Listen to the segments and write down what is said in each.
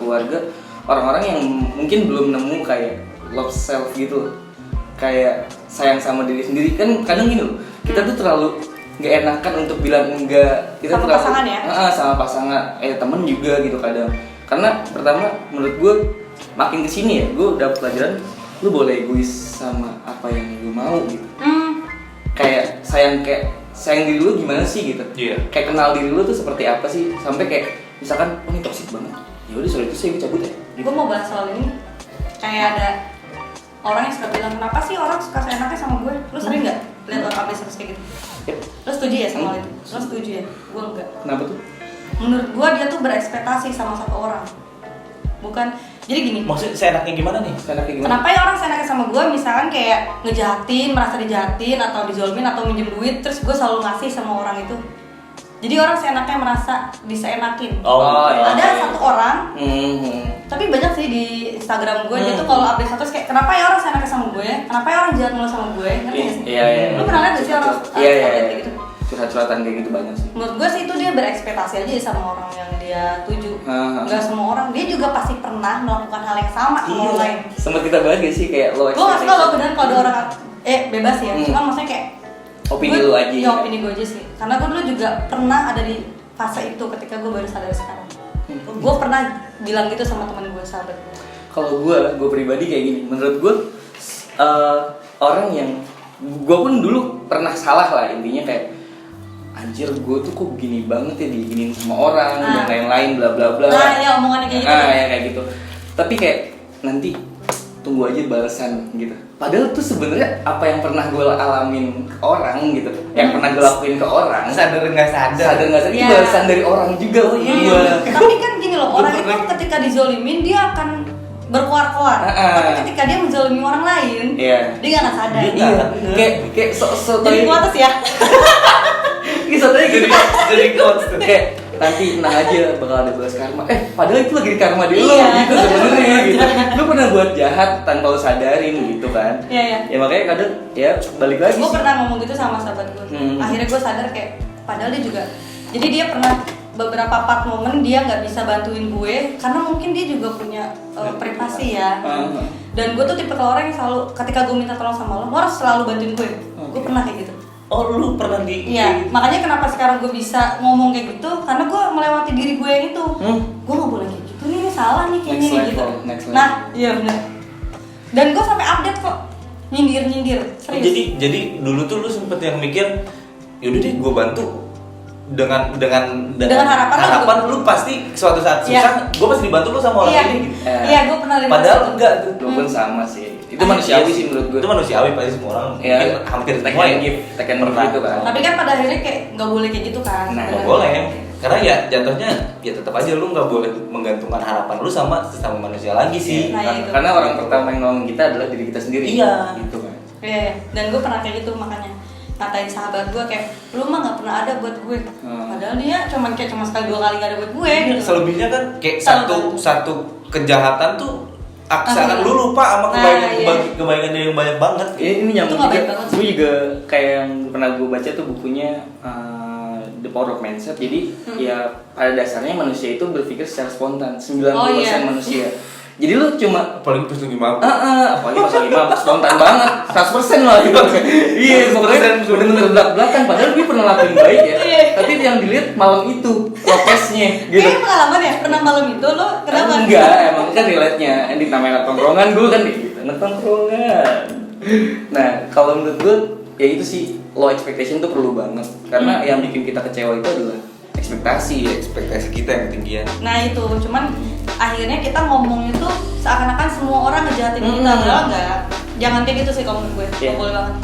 keluarga, orang-orang yang mungkin belum nemu kayak love self gitu, kayak sayang sama diri sendiri. Kan kadang gini loh, kita tuh terlalu nggak enakan untuk bilang enggak, kita sama terlalu pasangan ya? Sama pasangan, temen juga gitu kadang. Karena pertama menurut gue makin kesini ya, gue udah pelajaran lu boleh egois sama apa yang lu mau gitu. Kayak sayang diri lu gimana sih gitu. Kayak kenal diri lu tuh seperti apa sih, sampai kayak misalkan oh ini toksik banget, ya udah soal itu sih gue cabut ya gitu. Gue mau bahas soal ini. Kayak ada orang yang suka bilang, kenapa sih orang suka seenaknya sama gue? Lu sering nggak lihat orang update terus kayak gitu? Yep. Lu setuju ya sama itu? Lu setuju ya? Gue enggak. Kenapa tuh? Menurut gue dia tuh berekspektasi sama satu orang. Bukan, jadi gini. Maksudnya seenaknya gimana nih? Seenaknya gimana? Kenapa ya orang seenaknya sama gue, misalkan kayak ngejahatin, merasa dijahatin, atau dizolimin, atau minjem duit, terus gue selalu ngasih sama orang itu. Jadi orang seenaknya merasa diseenakin. Ada satu orang, tapi banyak sih di Instagram gue, dia tuh kalau update status kayak, kenapa ya orang seenaknya sama gue? Kenapa ya orang jahat mulu sama gue? Ngerti gak sih? Iya. Lu pernah lihat gak sih orang update kayak gitu? Curhat-curhatan kayak gitu banyak sih. Menurut gue sih itu dia berekspektasi aja sama orang yang dia tuju. Enggak semua orang, dia juga pasti pernah melakukan hal yang sama sama orang lain. Sempat kita bahas gak sih kayak lo Gue gak suka loh beneran kalau ada orang bebas ya, cuma maksudnya kayak opini lu aja. Ya opini gue aja sih, karena gue dulu juga pernah ada di fase itu ketika gue baru sadar sekarang. Gue pernah bilang gitu sama teman gue, sahabat gue. Kalau gue pribadi kayak gini, menurut gue orang yang gue pun dulu pernah salah lah, intinya kayak anjir gue tuh kok begini banget ya, diginiin sama orang dan lain-lain bla bla bla. Nah ya omongannya kayak gitu. Ya kayak gitu. Tapi kayak nanti tunggu aja balasan gitu. Padahal tuh sebenarnya apa yang pernah gue alamin ke orang gitu, yang pernah gue lakuin ke orang, sadar nggak sadar itu balasan dari orang juga. Tapi kan gini loh, orang itu ketika dizolimin dia akan berkuar-kuar. Tapi ketika dia menzolimi orang lain, dia nggak akan sadar. Kayak jadi kuatas ya. Kisahnya gitu. Jadi quotes tuh. Kayak nanti tenang aja bakal ada balas karma. Padahal itu lagi di karma di lo gitu sebenarnya gitu. Lu pernah buat jahat tanpa lu sadarin gitu kan. Iya. Ya makanya kadang ya balik lagi. Gue pernah ngomong gitu sama sahabat gue. Akhirnya gue sadar kayak padahal dia juga. Jadi dia pernah beberapa part momen dia nggak bisa bantuin gue karena mungkin dia juga punya privasi ya. Dan gue tuh tipe orang yang selalu ketika gue minta tolong sama lo harus selalu bantuin gue. Gue pernah kayak gitu. Oh lu pernah di? Iya, makanya kenapa sekarang gue bisa ngomong kayak gitu, karena gue melewati diri gue yang itu. Gue gak boleh kayak gitu nih, salah nih kayak gini gitu. Nah, iya benar. Dan gue sampai update kok, nyindir, serius. Jadi dulu tuh lu sempet yang mikir, yaudah deh gue bantu dengan harapan lu pasti suatu saat susah, gue pasti dibantu lu sama orang ini. Iya, gue pernah. Padahal enggak tuh. Gue pun sama sih. Itu manusiawi sih menurut gue. Itu manusiawi pasti semua orang. Mungkin hampir semua ya. Tekan gitu kan. Tapi kan pada akhirnya kayak nggak boleh kayak gitu kan. Nggak boleh. Karena ya jatuhnya ya tetap aja lu nggak boleh menggantungkan harapan lu sama sesama manusia lagi sih. Karena orang pertama yang nolong kita adalah diri kita sendiri. Iya. Gitu kan. Iya. Dan gue pernah kayak gitu makanya ngatain sahabat gue kayak lu mah nggak pernah ada buat gue. Padahal dia cuma sekali 2 kali nggak ada buat gue. Gitu. Selebihnya kan kayak satu kejahatan tuh akan lu lupa sama kebaikan dia yang banyak banget. Ini nyambung juga. Gue juga kayak yang pernah gue baca tuh bukunya The Power of Mindset. Jadi ya pada dasarnya manusia itu berpikir secara spontan. 90% manusia. Jadi lu cuma apalagi pas lagi mabuk. Apalagi pas lagi mabuk spontan banget. 100% lah gitu. Iya, pokoknya bener-bener belak-belakan padahal gue pernah lakuin baik ya. Tapi yang dilihat malam itu prokesnya gitu. Kayaknya pengalaman ya, pernah malam itu lo kenapa? Enggak, emang kan relate-nya di namanya tongkrongan gue kan gitu. Tongkrongan. Nah, kalau menurut gue ya itu sih low expectation tuh perlu banget. Karena yang bikin kita kecewa itu adalah ekspektasi kita yang ketinggian. Nah itu, cuman akhirnya kita ngomong itu seakan-akan semua orang ngejahatin kita, padahal enggak. Jangan kayak gitu sih kalau menurut gue, gak boleh banget.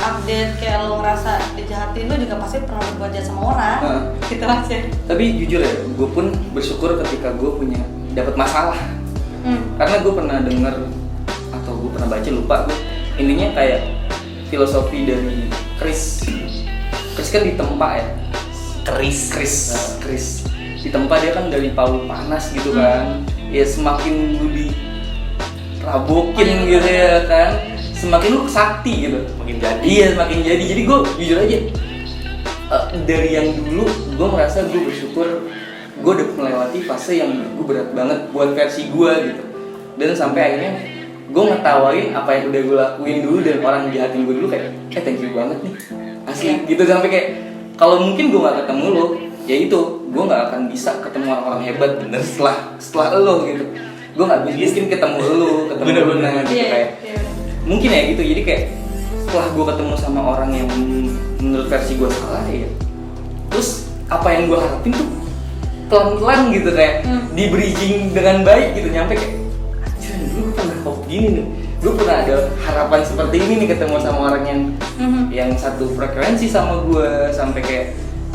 Update kayak lo ngerasa dijahatin, lo juga pasti pernah berbuat jahat sama orang. Gitu aja. Tapi jujur ya, gue pun bersyukur ketika gue punya dapat masalah. Karena gue pernah denger atau gue pernah baca, lupa gue. Intinya kayak filosofi dari Chris kan ditempa ya. Chris ditempa dia kan dari palu panas gitu kan. Ya semakin lu dirabokin gitu ya kan, semakin lu sakti gitu. Semakin jadi. Jadi gue jujur aja dari yang dulu gue merasa gue bersyukur gue udah melewati fase yang gue berat banget buat versi gue gitu. Dan sampai akhirnya gue ngetawain apa yang udah gue lakuin dulu dan orang jahatin gue dulu kayak thank you banget nih asli gitu. Sampai kayak kalau mungkin gue gak ketemu lo, ya itu gue gak akan bisa ketemu orang-orang hebat bener setelah lo gitu. Gue gak mungkin ketemu lo bener-bener gitu kayak mungkin ya gitu. Jadi kayak setelah gue ketemu sama orang yang menurut versi gue salah ya, terus apa yang gue harapin tuh pelan-pelan gitu kayak di bridging dengan baik gitu, nyampe kayak anjir gue pernah hope gini nih, gue pernah ada harapan seperti ini nih ketemu sama orang yang satu frekuensi sama gue, sampai kayak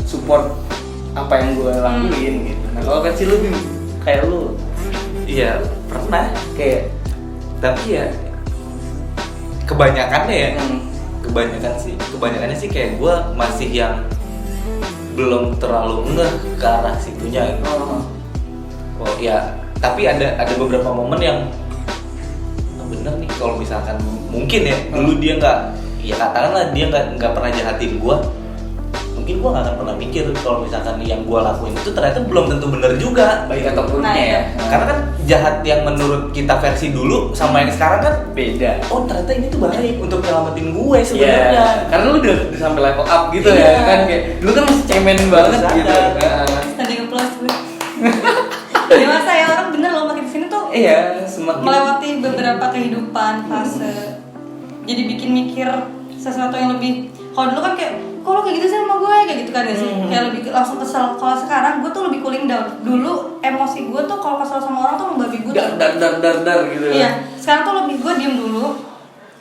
support apa yang gue lakuin gitu. Nah kalau versi lu kayak lu, iya pernah kayak tapi ya kebanyakannya ya kebanyakannya sih kayak gue masih yang belum terlalu ngeh ke arah situnya gitu. Oh ya, tapi ada beberapa momen yang bener nih kalau misalkan mungkin ya dulu dia katakanlah dia nggak pernah jahatin gue, mungkin gue nggak akan pernah mikir kalau misalkan yang gue lakuin itu ternyata belum tentu bener juga, baik atau buruknya ya. Karena kan jahat yang menurut kita versi dulu sama yang sekarang kan beda. Oh ternyata ini tuh baik untuk nyelamatin gue sebenarnya. Karena lu udah sampai level up gitu ya kan, kayak dulu kan masih cemen banget gitu. Tadi nge-plus gue. Dewasa ya, orang bener loh makin kesini tuh. Iya, semakin melewati beberapa kehidupan fase. Jadi bikin mikir sesuatu yang lebih. Kalau dulu kan kayak, kok lo kayak gitu sih sama gue, kayak gitu kan ya sih. Kayak lebih langsung kesel. Kalau sekarang gue tuh lebih cooling down. Dulu emosi gue tuh kalau kesel sama orang tuh membabi buta. Dar gitu. Iya, sekarang tuh lebih gue diem dulu.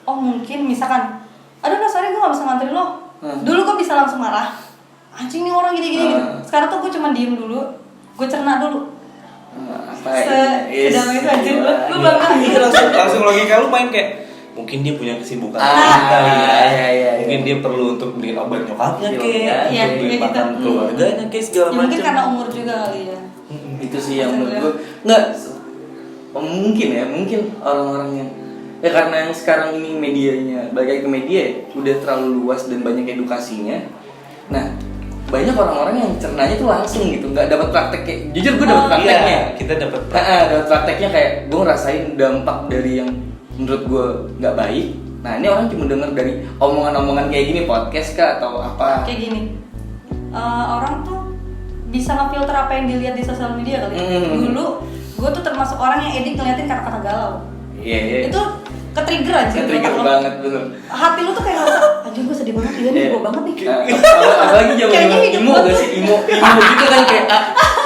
Oh mungkin misalkan, aduh no sorry gue gak bisa nganterin lo. Dulu gue bisa langsung marah. Anjing nih orang gini-gini gitu. Sekarang tuh gue cuma diem dulu. Gue cerna dulu. Sedamai itu anjir gue belum langsung logika lu main kayak mungkin dia punya kesibukan mungkin dia perlu untuk beli obat nyokapnya untuk beli makan keluarganya segala macam. Mungkin karena umur juga kali ya. Itu sih yang menurut gue mungkin orang-orang yang ya karena yang sekarang ini medianya balik ke media ya, udah terlalu luas dan banyak edukasinya. Nah banyak orang-orang yang cernanya tuh langsung gitu, nggak dapat praktek kayak jujur gue dapat prakteknya. Iya, kita dapat prakteknya kayak gue ngerasain dampak dari yang menurut gue nggak baik. Nah ini orang cuma denger dari omongan-omongan kayak gini, podcast kah atau apa kayak gini. Orang tuh bisa ngefilter apa yang dilihat di sosial media kali. Dulu gue tuh termasuk orang yang edit ngeliatin kata-kata galau. Iya. Itu ke-trigger aja. Ke-trigger banget bener. Hati lu tuh kayak ngerasa, anjir gue sedih banget ya nih, gue banget nih. Apalagi zaman imo gak sih, imo gitu kan kayak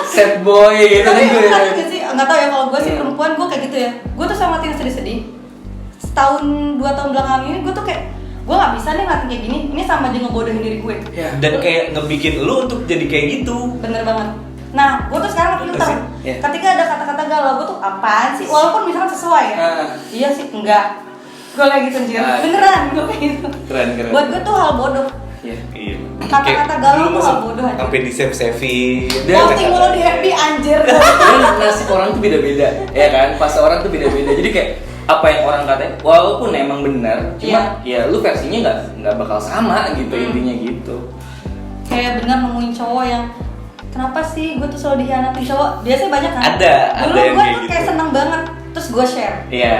sad boy gitu kan gue. Tapi sih nggak tahu ya, kalau gue sih perempuan gue kayak gitu ya. Gue tuh sama yang sedih-sedih. Setahun 2 tahun belakangan ini gue tuh kayak gue nggak bisa nih ngeliatin kayak gini. Ini sama aja ngebodohin diri gue. Dan kayak ngebikin lu untuk jadi kayak gitu. Bener banget. Nah, gue tuh sekarang filter. Ketika ada kata-kata galau, gue tuh apaan sih? Walaupun misalkan sesuai ya. Iya sih, enggak. Gue lagi gitu anjir. Beneran, gue kayak gitu. Keren. Buat gue tuh hal bodoh. Iya. Kata-kata galau tuh hal bodoh aja. Sampai di save-saving. Posting mulu di FB anjir. Dan nasib orang tuh beda-beda, ya kan? Pas orang tuh beda-beda. Jadi kayak apa yang orang katain, walaupun emang benar, cuma ya lu versinya nggak bakal sama gitu intinya gitu. Kayak bener nemuin cowok yang kenapa sih gue tuh selalu dikhianatin cowok? Biasanya banyak kan? Ada dulu gue tuh gitu. kayak seneng banget, terus gue share,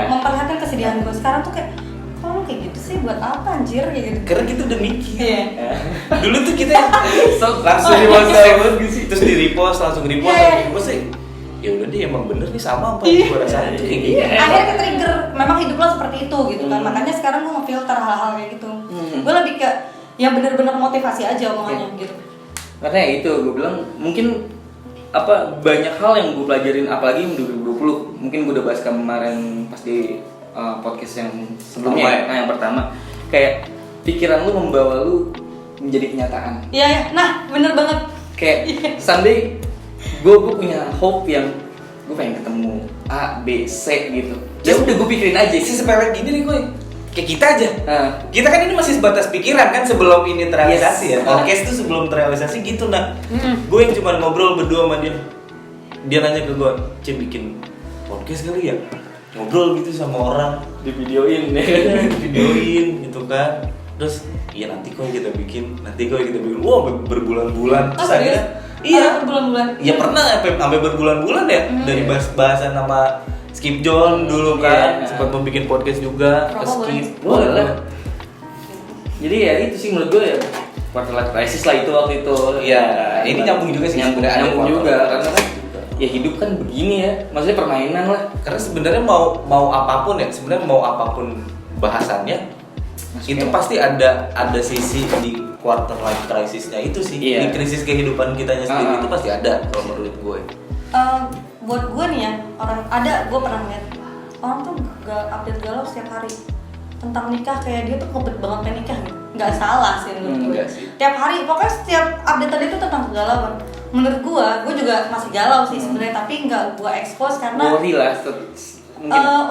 memperlihatkan kesedihan gue. Sekarang tuh kayak, kok lu kayak gitu sih, buat apa anjir kayak gitu? Karena kita udah mikir. Iya. Dulu tuh kita langsung terus di repost langsung sih. Ya udah deh, emang bener nih sama apa yang gue rasain tuh kayak gitu. Akhirnya ke-trigger, memang hidup lo seperti itu gitu kan. Makanya sekarang gue ngefilter hal-hal kayak gitu. Gue lebih ke yang bener-bener motivasi aja omongannya gitu. Karena ya itu gue bilang mungkin banyak hal yang gue pelajarin apalagi di 2020. Mungkin gue udah bahas kemarin pas di podcast yang sebelumnya. Nah yang pertama kayak pikiran lu membawa lu menjadi kenyataan. Iya, nah bener banget. Kayak someday gue punya hope yang gue pengen ketemu A, B, C gitu. Ya udah gue pikirin aja. Sepele gini nih gue. Kayak kita aja. Kita kan ini masih sebatas pikiran kan sebelum ini terrealisasi ya. Podcast tuh sebelum terrealisasi gitu nah. Gue yang cuma ngobrol berdua sama dia. Dia nanya ke gue, "Cim bikin podcast kali ya?" Ngobrol gitu sama orang, Divideoin gitu kan. Terus iya nanti kok kita bikin. Wah berbulan-bulan. Terus akhirnya Iya. Berbulan-bulan. Ya pernah sampai berbulan-bulan ya dari bahasan nama Skip John dulu kan, sempat membuat podcast juga ke Skip. Boleh lah. Jadi ya itu sih menurut gue ya quarter life crisis lah itu waktu itu. Iya, ini nyambung juga sih sebenarnya. Nyambung juga karena kan ya hidup kan begini ya, maksudnya permainan lah. Karena sebenarnya mau apapun ya, sebenarnya mau apapun bahasannya, itu pasti ada sisi di quarter life crisisnya itu sih. Di krisis kehidupan kitanya sendiri itu pasti ada kalau menurut gue. Buat gue nih ya, gue pernah lihat orang tuh update galau setiap hari tentang nikah, kayak dia tuh kompet banget pengen nikah gitu. Nggak salah sih menurut gue. Tiap hari, pokoknya setiap update tadi itu tentang kegalauan. Menurut gue juga masih galau sih sebenarnya, tapi nggak gue expose karena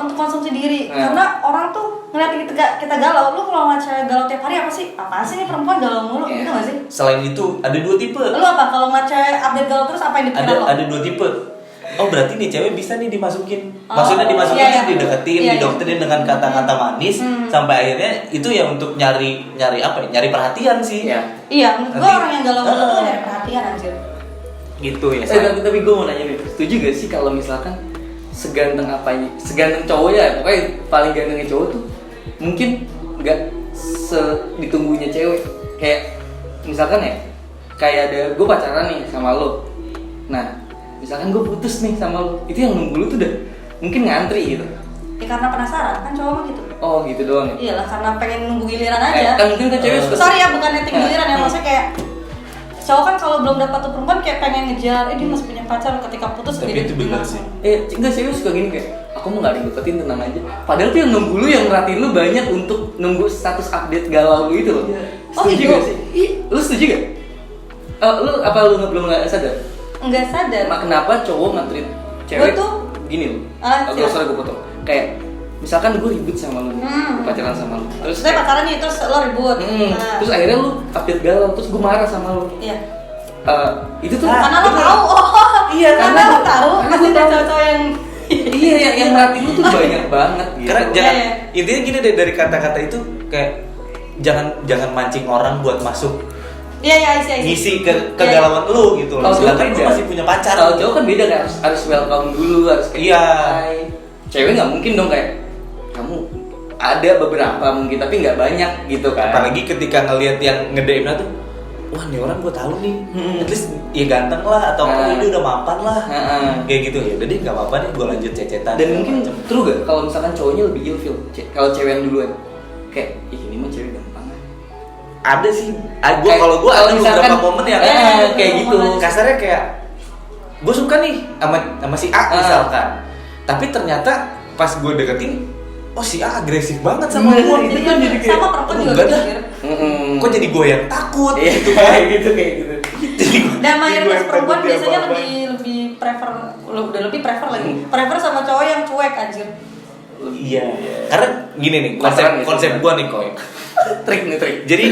untuk konsumsi diri. Karena orang tuh ngeliat kita galau, lu kalau ngeliat cewek galau tiap hari apa sih nih perempuan galau mulu, gitu nggak sih? Selain itu ada 2 tipe. Lu apa kalau ngeliat cewek update galau terus apa yang dipikiran lo? Ada 2 tipe. Oh berarti nih cewek bisa nih dimasukin. Maksudnya dimasukin dideketin, didoktrin dengan kata-kata manis sampai akhirnya itu ya untuk nyari apa ya? Nyari perhatian sih. Iya, menurut gue orang yang galau mulu tuh nyari perhatian anjir. Gitu ya. Tapi gue mau nanya nih, setuju gak sih kalau misalkan seganteng cowoknya, pokoknya paling gantengnya cowok tuh mungkin nggak ditunggunya cewek. Kayak misalkan ya, kayak ada gue pacaran nih sama lo, nah misalkan gue putus nih sama lo, itu yang nunggu lo tuh udah mungkin ngantri gitu. Ya karena penasaran kan cowok mah gitu. Oh gitu doang ya? Iyalah karena pengen nunggu giliran aja. Kan mungkin kan cewek suka. Sorry ya, bukan netting giliran ya, maksudnya kayak cowok kan kalau belum dapat tuh perempuan kayak pengen ngejar, dia masih punya pacar, ketika putus tapi itu benar sih. Enggak, cewek suka gini kayak aku mau nggak deketin, tenang aja. Padahal tuh yang nunggu lu, yang merhatiin lu banyak untuk nunggu status update galau lu itu loh. Setuju gak sih? Lu setuju gak? Lu belum sadar? Enggak sadar. Kenapa cowok nge-treat cewek tuh gini loh. Sorry gue potong. Kayak misalkan gue ribut sama lu, pacaran sama lu, terus saya pacaran nih, terus lo ribut, terus akhirnya lu update galau, terus gue marah sama lu. Iya. Itu tuh karena lo tahu, iya, karena lo tahu pasti ada cowok-cowok yang yang merhatiin lu tuh banyak banget gitu. Karena intinya gini deh, dari kata-kata itu kayak jangan mancing orang buat masuk. Iya. Ngisi kegalauan lu gitu loh. Sedangkan lu masih punya pacar. Kalau cowok kan beda kan, harus welcome dulu, harus kayak hai. Cewek nggak mungkin dong kayak kamu, ada beberapa mungkin tapi nggak banyak gitu kan. Apalagi ketika ngelihat yang nge-DM tuh, wah nih orang gue tahu nih, at least ya ganteng lah, atau dia udah mapan lah, kayak gitu. Ya udah deh, nggak apa-apa nih, gue lanjut cecetan. Dan mungkin true gak kalau misalkan cowoknya lebih ilfil kalau cewek yang duluan, kayak ini mah cewek gampang. Ada sih, kalau gue ada beberapa momen yang kayak gitu. Kasarnya kayak gue suka nih sama si A misalkan, tapi ternyata pas gue deketin, oh si A agresif banget sama gue. Itu kan jadi kayak sama perempuan juga gitu. Kok jadi gue yang takut gitu kayak gitu. Dan mayoritas perempuan biasanya lebih prefer sama cowok yang cuek anjir. Iya. Karena gini nih, konsep gue nih Koy. Trik. Jadi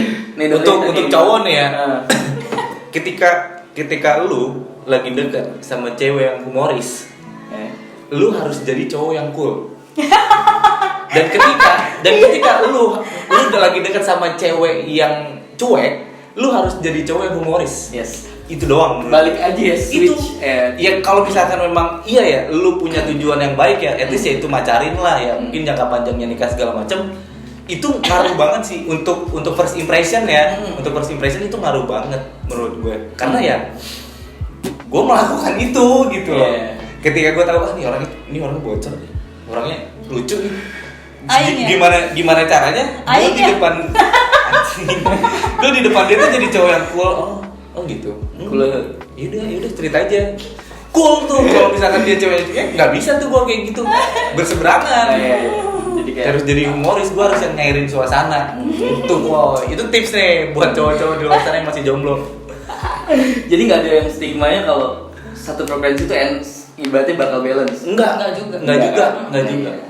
untuk cowok nih ya, ketika lu lagi deket sama cewek yang humoris, lu harus jadi cowok yang cool. Dan ketika lu udah lagi deket sama cewek yang cuek, lu harus jadi cowok yang humoris. Yes. Itu doang. Balik aja ya switch. Ya kalau misalkan memang iya ya, lu punya tujuan yang baik ya, at least ya itu macarin lah ya. Mungkin jangka panjangnya nikah segala macam. Itu ngaruh banget sih untuk first impression ya. Untuk first impression itu ngaruh banget menurut gue. Karena ya gue melakukan itu gitu loh. Ketika gue tahu ini orang bocor nih. Orangnya lucu nih. Gimana caranya? Gue di depan gue di depan dia tuh jadi cowok yang cool. Oh gitu. Cool. Yaudah cerita aja. Cool tuh kalau misalkan dia cewek nggak bisa tuh gue kayak gitu. Berseberangan. Harus jadi humoris, gue harus yang ngairin suasana. Itu tips nih buat cowok-cowok di luar sana yang masih jomblo. Jadi nggak ada yang stigmanya kalau satu frekuensi itu ibaratnya bakal balance. Enggak juga.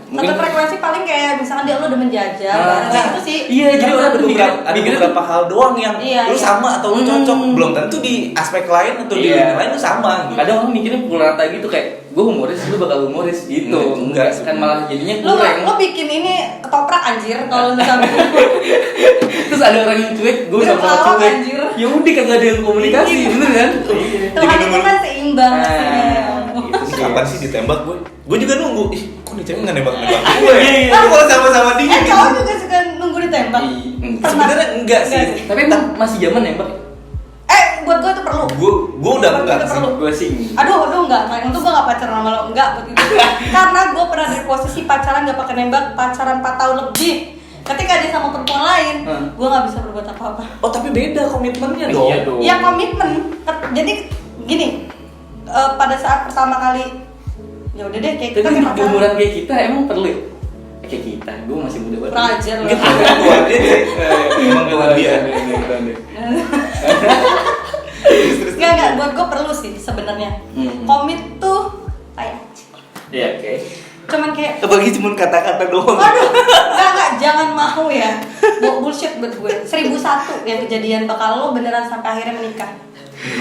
Satu frekuensi paling kayak misalkan dia lo udah menjajah, itu sih. Iya, jadi ada beberapa hal doang yang lu sama atau lu cocok. Belum tentu di aspek lain atau di dunia lain lu sama. Gitu. Kadang orang mikirnya pukul rata gitu kayak gue humoris, lu bakal humoris gitu. Enggak, kan malah jadinya kurang. Lu bikin ini ketoprak anjir kalau misalnya. Terus ada orang yang cuek, gue sama cuek. Anjir. Ya udah kagak ada yang komunikasi, bener kan? Tuhan itu kan seimbang sih. Ini kapan sih ditembak gue? Gue juga nunggu. Ih, kok nih cewek nggak nembak-nembak gue? Tapi kalau sama-sama dia gitu. Cowok juga suka nunggu ditembak. Sebenarnya enggak sih. Tapi emang masih zaman nembak. Buat gue itu perlu. Gue udah enggak sih. Gue sih. Aduh enggak. Untuk gue nggak pacaran sama lo, enggak buat itu. Karena gue pernah di posisi pacaran nggak pakai nembak, pacaran 4 tahun lebih. Ketika dia sama perempuan lain, gue nggak bisa berbuat apa-apa. Oh tapi beda komitmennya dong. Iya dong. Ya komitmen. Jadi gini, pada saat pertama kali, ya udah deh kayak kita Tapi kayak di umuran kayak kita emang perlu ya? Kayak kita, gue masih muda banget. Rajar Gitu lah. tuan dia sih. Emang tuan dia. Enggak, buat gue perlu sih sebenarnya. Komit tuh kayak Iya, oke. cuman kayak Bagi cuma kata-kata doang. aduh, enggak, jangan mau ya. Bullshit buat gue. 1001 yang kejadian bakal lo beneran sampai akhirnya menikah.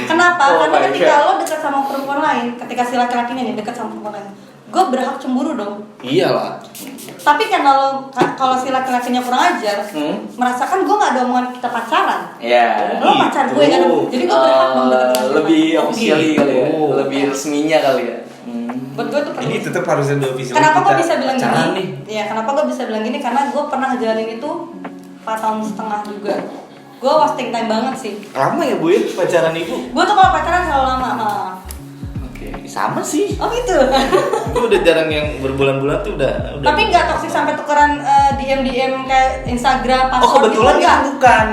Kenapa? Oh Karena my ketika God. lo dekat sama perempuan lain, ketika si laki-lakinya nih dekat sama perempuan lain, gue berhak cemburu dong. Iyalah. Tapi kalau si laki-lakinya kurang ajar, merasakan gue nggak ada omongan kita pacaran. Iya. Lo pacar gue kan, jadi gue berhak dong dekat sama si Lebih laki-laki. officially kali ya. Oh. Lebih resminya kali ya. Buat gue tuh perlu. Ini tetap harus ada official. Kenapa gue bisa bilang pacaran gini? Iya, kenapa gue bisa bilang gini? Karena gue pernah ngejalanin itu 4 tahun setengah juga. Gue wasting time banget sih. Lama ya Bu ya pacaran ibu? Gue tuh kalau pacaran selalu lama malah. Oke. Sama sih. Oh gitu. Gue udah jarang yang berbulan-bulan tuh udah. Tapi nggak toksik sampai tukeran DM kayak Instagram, password. Oh kebetulan gitu, itu bukan.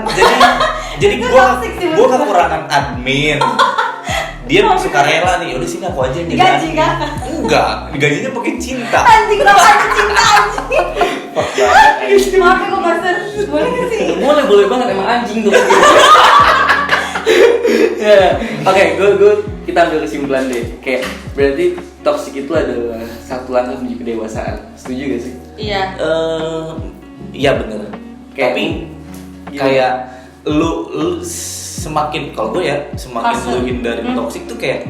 Jadi Itu gue toxic sih, gue menurut kekurangan admin. Dia Oh, suka rela nih, udah sini aku aja yang jadi Digaji, admin. kan? Enggak, digajinya pakai cinta. Anjing, kenapa anjing cinta anjing? Maaf ya gue master. Boleh nggak sih? Boleh banget emang anjing tuh. Ya, oke, kita ambil kesimpulan deh. Kayak berarti toxic itu adalah satu langkah menuju kedewasaan. Setuju gak sih? Iya. Iya bener. Kayak- Kayak lu semakin kalau gue ya semakin Fase. lu hindarin toxic tuh kayak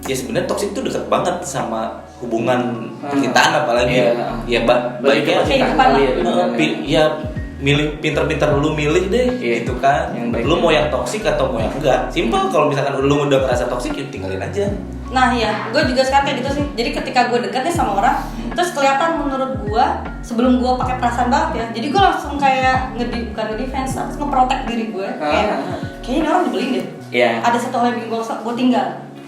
ya sebenarnya toxic tuh dekat banget sama hubungan percintaan apalagi Iya. ya Balik ke baiknya percintaan kehidupan kali ya. lah. ya milih pinter-pinter lu milih deh Iya. gitu kan Yang baik. lu mau yang toksik atau mau yang enggak simpel kalau misalkan lu udah merasa toksik ya tinggalin aja. Nah iya, gue juga sekarang kayak gitu sih. Jadi ketika gue deket nih sama orang, terus kelihatan menurut gue sebelum gue pakai perasaan banget ya. Jadi gue langsung kayak bukan ngedefense, tapi ngeprotek diri gue. Kayak kayaknya ini orang dibeliin deh. Iya. Ada satu hal yang bikin gue tinggal.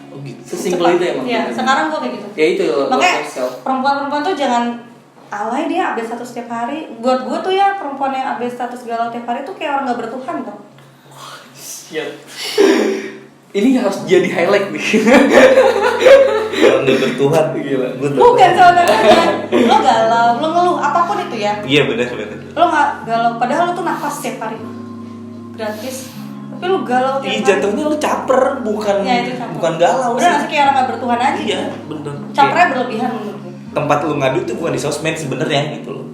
Oh gitu. Sesimpel itu emang. Iya, sekarang gue kayak gitu. Ya itu Makanya love yourself. perempuan-perempuan tuh jangan alay dia update status setiap hari. Buat gue tuh ya perempuan yang update status galau tiap hari tuh kayak orang gak bertuhan tuh. Siap. Ini harus jadi highlight nih. Kalau nggak bertuhan Gila. Bukan sebenarnya. Lo galau, lo ngeluh apapun itu ya. Iya benar. Lo nggak galau, padahal lo tuh nafas setiap hari gratis. Tapi lo galau tiap Iya hari. jatuhnya lu caper bukan Ya, itu caper. bukan galau Udah nggak sih kayak orang gak bertuhan aja. Iya bener. Capernya berlebihan menurut gue. Tempat lu ngadu tuh bukan di sosmed sebenarnya gitu loh.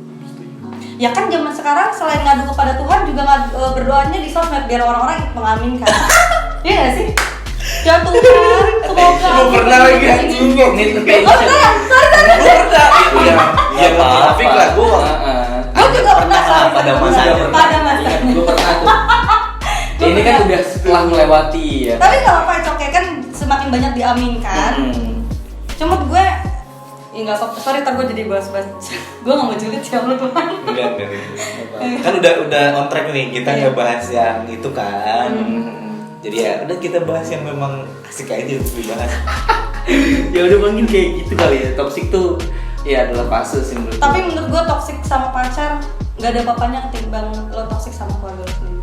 Ya kan zaman sekarang selain ngadu kepada Tuhan juga berdoanya di sosmed biar orang-orang mengaminkan. Iya gak sih? Ya Tuhan, semoga. Lu pernah lagi anjing Need Oh attention. beneran, sorry. Lu pernah? Iya. Iya Taufik lah gua. Gue juga pernah Pernah, pada masanya. Pada masanya. Gue pernah tuh. Gua Ini kan pernah. udah setelah melewati ya. Tapi gak apa-apa, it's okay kan semakin banyak diaminkan. Cuma gue ya nggak apa-apa, sorry ntar gue jadi bahas-bahas. Gue gak mau julid sih sama Tuhan. Enggak. Kan udah on track nih kita Iya. nggak bahas yang itu kan. Jadi ya udah kita bahas yang memang asik aja untuk dibahas. Ya udah mungkin kayak gitu kali ya. Toxic tuh ya adalah fase sih menurut gue. Tapi menurut gue toxic sama pacar nggak ada apa-apanya ketimbang lo toxic sama keluarga lo sendiri.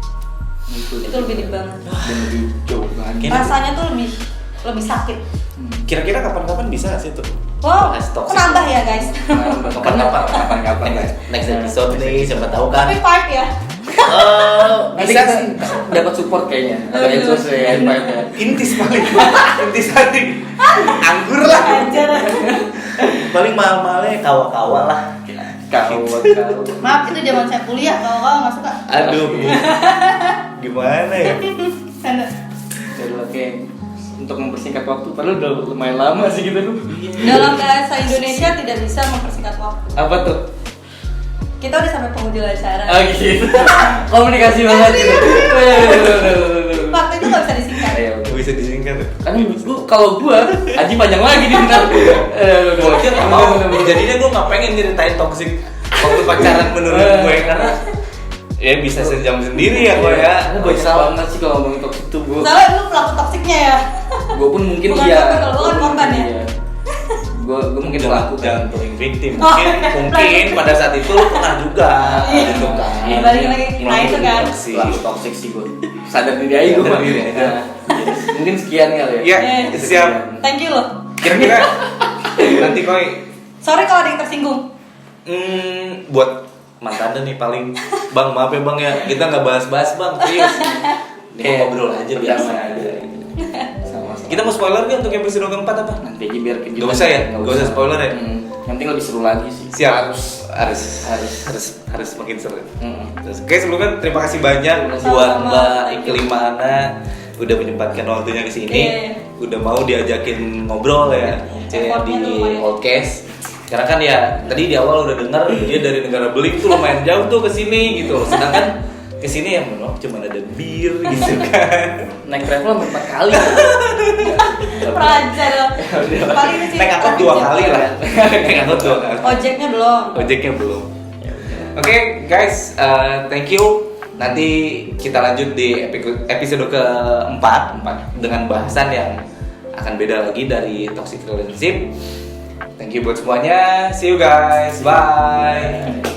Itu lebih deep banget. Dan lebih jauh banget. Kayaknya- Rasanya tuh lebih sakit. Kira-kira kapan-kapan bisa sih tuh? Wow, Bahas kok toxic. nambah ya guys. Kapan-kapan ya. Next episode nih siapa tahu kan. Tapi part ya. Nanti Bisa kita sih. dapat support kayaknya. Ada Exos ya, Five ya. Intis paling intis hati anggur lah Anjir. paling mahal-mahalnya kawa-kawa lah Kau. Maaf itu zaman saya kuliah, kalau nggak suka. aduh gimana ya Sana. Jadi oke. Untuk mempersingkat waktu, padahal udah lumayan lama sih kita tuh. Dalam bahasa Indonesia tidak bisa mempersingkat waktu. Apa tuh? Kita udah sampai penghujung acara. Oh gitu. Komunikasi banget gitu. Waktu itu nggak bisa disingkat. Iya, Nggak bisa disingkat. karena menurut gua kalau gua Aji panjang lagi nih ntar. Gue aja nggak mau. Jadinya gue nggak pengen nyeritain toxic waktu pacaran menurut gue karena ya bisa sejam sendiri ya gue ya. Karena banyak banget sih kalau ngomongin toxic tuh gua. Soalnya lu pelaku toksiknya ya. Gua pun mungkin Bukan iya. korban, kalau gua kan korban ya. Iya. Gua mungkin pelaku Jangan playing victim. Oh, Mungkin pada saat itu lu pernah juga gitu kan. Iya, balik lagi. Nah, itu kan. pelaku toxic sih gua. Sadar diri aja gua. Sadar diri aja. Nah, mungkin sekian kali ya. Ya, siap. Thank you loh. Kira-kira nanti koi Sorry kalau ada yang tersinggung. buat mantan nih paling bang maaf ya bang ya kita nggak bahas-bahas bang serius. Ini ngobrol aja biasa aja. Sama-sama. Kita mau spoiler gak untuk episode keempat apa? Nanti aja biar kejutan. Gak usah ya? Gak usah spoiler ya? Yang penting lebih seru lagi sih. Siap. Harus makin seru. Oke, sebelumnya terima kasih banyak buat Sama-sama. Mbak Iklima Ana udah menyempatkan waktunya ke sini. Iya. Udah mau diajakin ngobrol ya Effortnya di lumayan. podcast. Karena kan ya tadi di awal udah dengar dia dari negara beling tuh lumayan jauh tuh ke sini gitu. Sedangkan ke sini ya menurut cuma ada bir gitu kan. Naik travel 4 kali. Perajar loh. Paling di sini. Naik angkot 2 kali lah. Naik angkot 2 kali. Ojeknya belum. Ojeknya belum. Oke guys, thank you. Nanti kita lanjut di episode keempat dengan bahasan yang akan beda lagi dari toxic relationship. Thank you buat semuanya. See you guys. Bye.